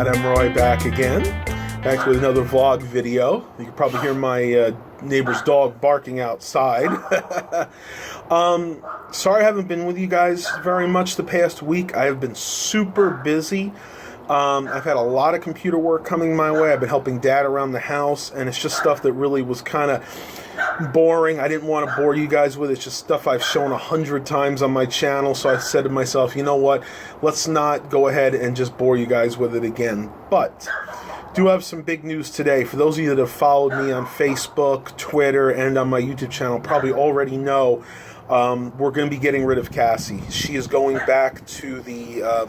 Matt M. Roy back again. Back with another vlog video. You can probably hear my neighbor's dog barking outside. Sorry I haven't been with you guys very much the past week. I have been super busy. I've had a lot of computer work coming my way. I've been helping Dad around the house, and it's just stuff that really was kind of boring. I didn't want to bore you guys with it. It's just stuff I've shown 100 times on my channel, so I said to myself, you know what, let's not go ahead and just bore you guys with it again. But do have some big news today. For those of you that have followed me on Facebook, Twitter, and on my YouTube channel, probably already know we're going to be getting rid of Cassie. She is going back to the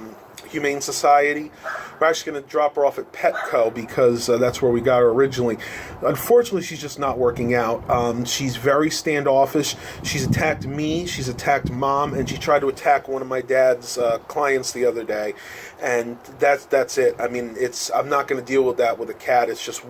Humane Society. We're actually going to drop her off at Petco because that's where we got her originally. Unfortunately, she's just not working out. She's very standoffish. She's attacked me, she's attacked Mom, and she tried to attack one of my dad's clients the other day. And that's it. I mean, I'm not going to deal with that with a cat. It's just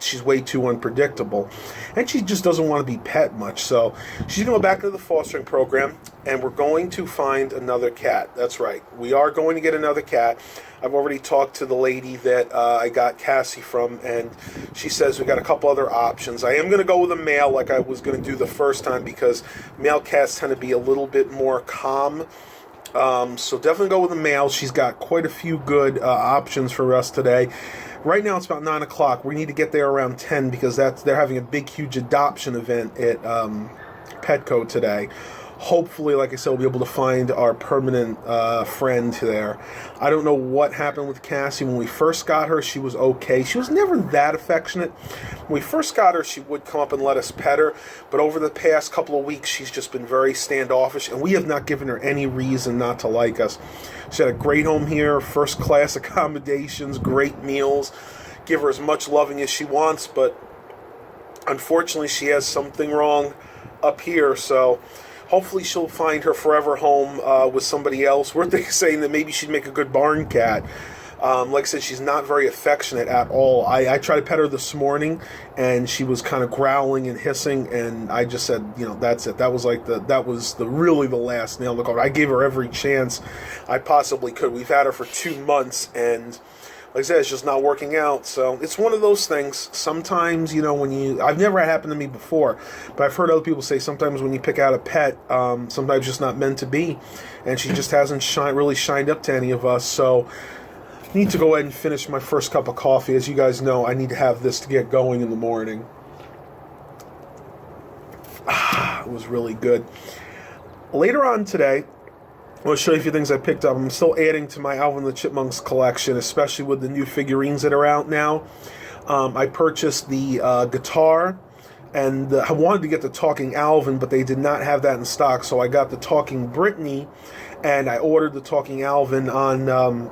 she's way too unpredictable. And she just doesn't want to be pet much. So she's going to go back into the fostering program, and we're going to find another cat. That's right. We are going to get another cat. I've already talked to the lady that I got Cassie from, and she says we got a couple other options. I am going to go with a male like I was going to do the first time because male cats tend to be a little bit more calm. So definitely go with a male. She's got quite a few good options for us today. Right now it's about 9 o'clock. We need to get there around 10 because they're having a big, huge adoption event at Petco today. Hopefully, like I said, we'll be able to find our permanent friend there. I don't know what happened with Cassie. When we first got her, she was okay. She was never that affectionate. When we first got her, she would come up and let us pet her. But over the past couple of weeks, she's just been very standoffish, and we have not given her any reason not to like us. She had a great home here, first-class accommodations, great meals. Give her as much loving as she wants, but unfortunately, she has something wrong up here, so hopefully she'll find her forever home with somebody else. We're saying that maybe she'd make a good barn cat. Like I said, she's not very affectionate at all. I tried to pet her this morning, and she was kind of growling and hissing, and I just said, you know, that's it. That was really the last nail in the coffin. I gave her every chance I possibly could. We've had her for 2 months, and like I said, it's just not working out. So it's one of those things. Sometimes, you know, I've never had it happen to me before, but I've heard other people say sometimes when you pick out a pet, sometimes it's just not meant to be. And she just hasn't really shined up to any of us. So I need to go ahead and finish my first cup of coffee. As you guys know, I need to have this to get going in the morning. It was really good. Later on today, I want to show you a few things I picked up. I'm still adding to my Alvin the Chipmunks collection, especially with the new figurines that are out now. I purchased the guitar, and I wanted to get the Talking Alvin, but they did not have that in stock, so I got the Talking Brittany, and I ordered the Talking Alvin on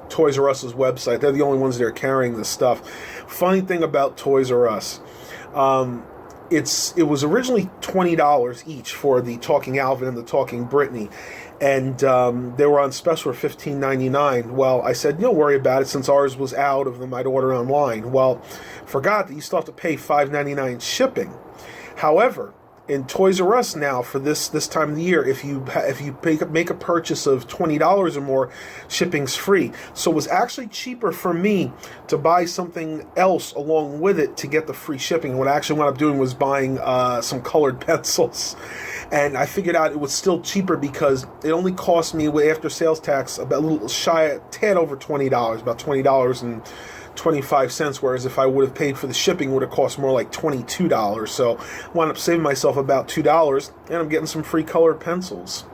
Toys R Us's website. They're the only ones that are carrying this stuff. Funny thing about Toys R Us, it was originally $20 each for the Talking Alvin and the Talking Brittany, and they were on special for $15.99. Well, I said, don't worry about it. Since ours was out of them, I'd order online. Well, forgot that you still have to pay $5.99 shipping. However, in Toys R Us now, for this time of the year, if you make a purchase of $20 or more, shipping's free. So it was actually cheaper for me to buy something else along with it to get the free shipping. And what I actually wound up doing was buying some colored pencils. And I figured out it was still cheaper because it only cost me, after sales tax, about a little shy, a tad over $20, about $20.25, whereas if I would have paid for the shipping, it would have cost more like $22. So I wound up saving myself about $2, and I'm getting some free colored pencils.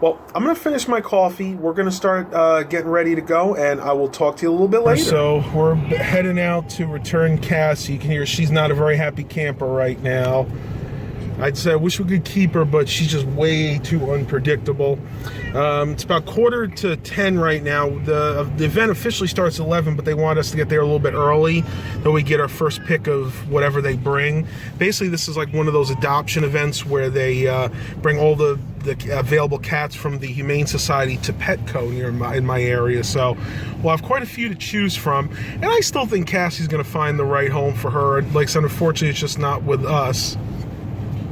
Well, I'm going to finish my coffee. We're going to start getting ready to go, and I will talk to you a little bit later. So we're heading out to return Cassie. You can hear she's not a very happy camper right now. I'd say I wish we could keep her, but she's just way too unpredictable. It's about 9:45 right now. The event officially starts at 11, but they want us to get there a little bit early, so we get our first pick of whatever they bring. Basically, this is like one of those adoption events where they bring all the available cats from the Humane Society to Petco in my area. So we'll have quite a few to choose from, and I still think Cassie's going to find the right home for her. Like I said, unfortunately, it's just not with us.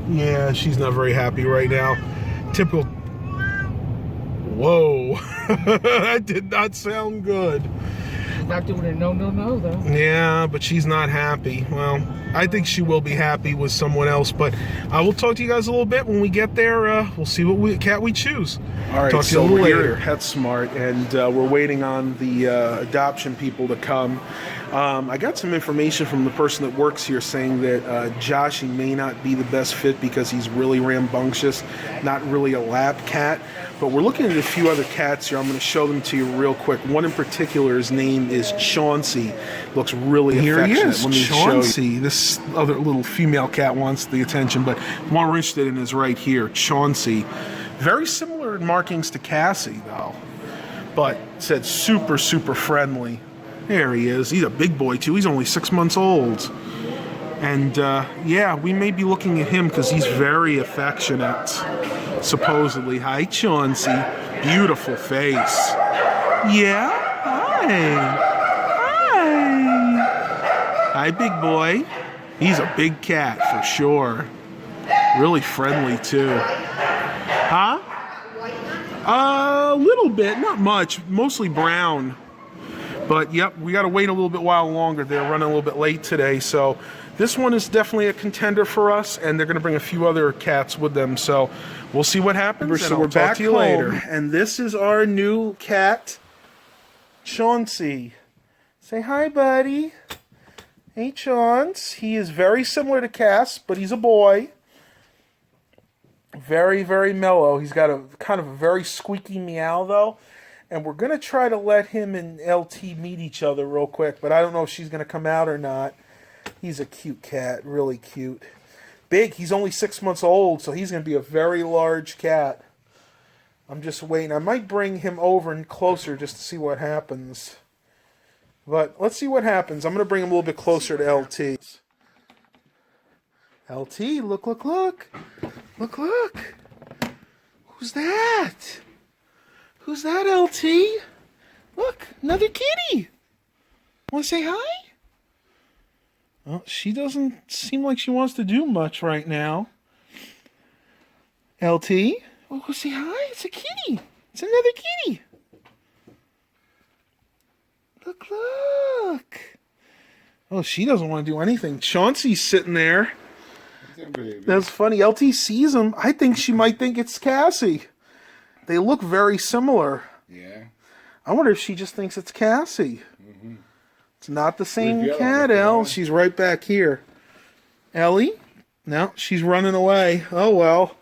Yeah, she's not very happy right now. Typical. Whoa. That did not sound good. not doing a no, though. Yeah, but she's not happy. Well, I think she will be happy with someone else, but I will talk to you guys a little bit when we get there. We'll see what cat we choose. All right, so we're here at Petsmart, and we're waiting on the adoption people to come. I got some information from the person that works here saying that Joshy may not be the best fit because he's really rambunctious, not really a lap cat. But we're looking at a few other cats here. I'm going to show them to you real quick. One in particular, his name is Chauncey. Looks really affectionate. Here he is, Chauncey. This other little female cat wants the attention, but the one we're interested in is right here, Chauncey. Very similar in markings to Cassie, though, but said super, super friendly. There he is. He's a big boy, too. He's only 6 months old. And, yeah, we may be looking at him because he's very affectionate, supposedly. Hi, Chauncey. Beautiful face. Yeah? Hi. Hi. Hi, big boy. He's a big cat, for sure. Really friendly, too. Huh? A little bit. Not much. Mostly brown. But, yep, we got to wait a little bit while longer. They're running a little bit late today, so this one is definitely a contender for us, and they're going to bring a few other cats with them, so we'll see what happens. So we're back home, later. And this is our new cat, Chauncey. Say hi, buddy. Hey, Chaunce. He is very similar to Cass, but he's a boy. Very, very mellow. He's got a kind of a very squeaky meow, though. And we're going to try to let him and LT meet each other real quick, but I don't know if she's going to come out or not. He's a cute cat, really cute. Big, he's only 6 months old, so he's going to be a very large cat. I'm just waiting. I might bring him over and closer just to see what happens. But let's see what happens. I'm going to bring him a little bit closer to LT. LT, look, look, look. Look, look. Who's that? Who's that, LT? Look, another kitty. Want to say hi? Well, she doesn't seem like she wants to do much right now. LT? Oh, go say hi. It's a kitty. It's another kitty. Look, look. Oh, she doesn't want to do anything. Chauncey's sitting there. That's funny. LT sees him. I think she might think it's Cassie. They look very similar. Yeah. I wonder if she just thinks it's Cassie. Mm-hmm. It's not the same cat, Elle. She's right back here. Ellie? No, she's running away. Oh, well.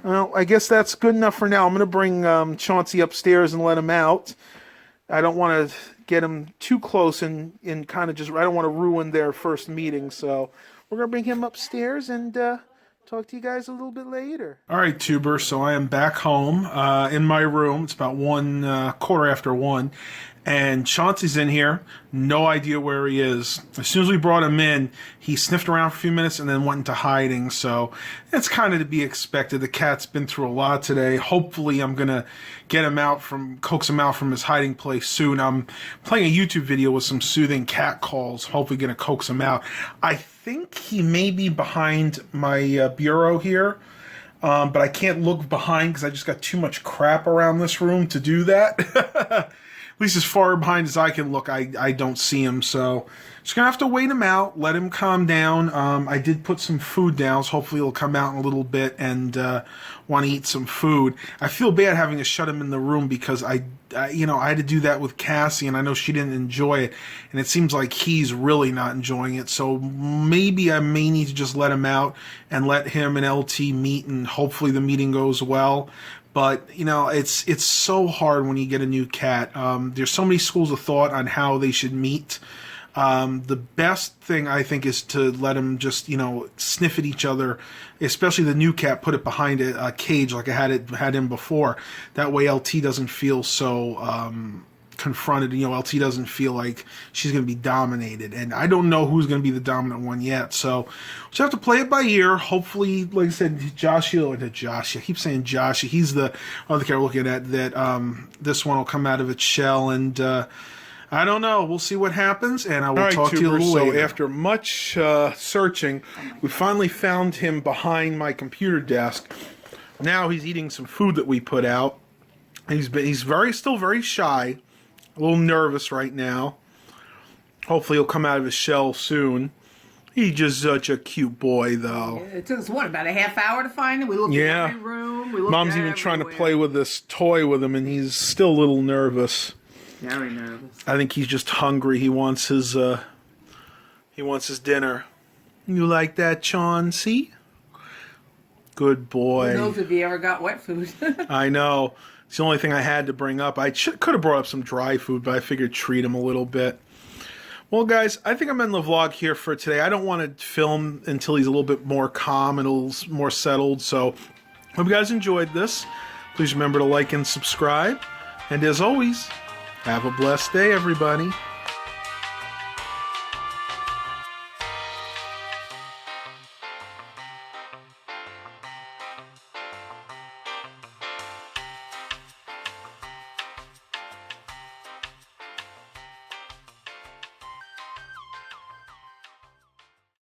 Well, I guess that's good enough for now. I'm going to bring Chauncey upstairs and let him out. I don't want to get him too close and kind of just... I don't want to ruin their first meeting, so we're going to bring him upstairs and... talk to you guys a little bit later. All right, Tuber. So I am back home in my room. It's about 1:15, and Chauncey's in here. No idea where he is. As soon as we brought him in, he sniffed around for a few minutes and then went into hiding. So it's kind of to be expected. The cat's been through a lot today. Hopefully, I'm gonna get him out coax him out from his hiding place soon. I'm playing a YouTube video with some soothing cat calls. Hopefully, gonna coax him out. I think he may be behind my bureau here, but I can't look behind because I just got too much crap around this room to do that. At least as far behind as I can look, I don't see him, so just gonna have to wait him out, let him calm down. I did put some food down, so hopefully he'll come out in a little bit and want to eat some food. I feel bad having to shut him in the room because I had to do that with Cassie, and I know she didn't enjoy it, and it seems like he's really not enjoying it. So maybe I may need to just let him out and let him and LT meet, and hopefully the meeting goes well. But, it's so hard when you get a new cat. There's so many schools of thought on how they should meet. The best thing, I think, is to let them just, sniff at each other, especially the new cat, put it behind a cage like I had him before. That way LT doesn't feel so confronted. LT doesn't feel like she's going to be dominated. And I don't know who's going to be the dominant one yet. So we'll just have to play it by ear. Hopefully, like I said, Josh, I keep saying Josh. He's the other cat we're looking at that this one will come out of its shell. And I don't know. We'll see what happens. And I will talk to you a little later. So after much searching, we finally found him behind my computer desk. Now he's eating some food that we put out. He's still very shy. A little nervous right now. Hopefully he'll come out of his shell soon. He's just such a cute boy, though. Yeah, it took us, what, about a half hour to find him? We looked in every room. We looked Mom's even trying to play with this toy with him, and he's still a little nervous. Very nervous. I think he's just hungry. He wants his dinner. You like that, Chauncey? Good boy. Who knows if he ever got wet food? I know. It's the only thing I had to bring up. I could have brought up some dry food, but I figured treat him a little bit. Well, guys, I think I'm in the vlog here for today. I don't want to film until he's a little bit more calm and a little more settled. So, hope you guys enjoyed this. Please remember to like and subscribe. And as always, have a blessed day, everybody.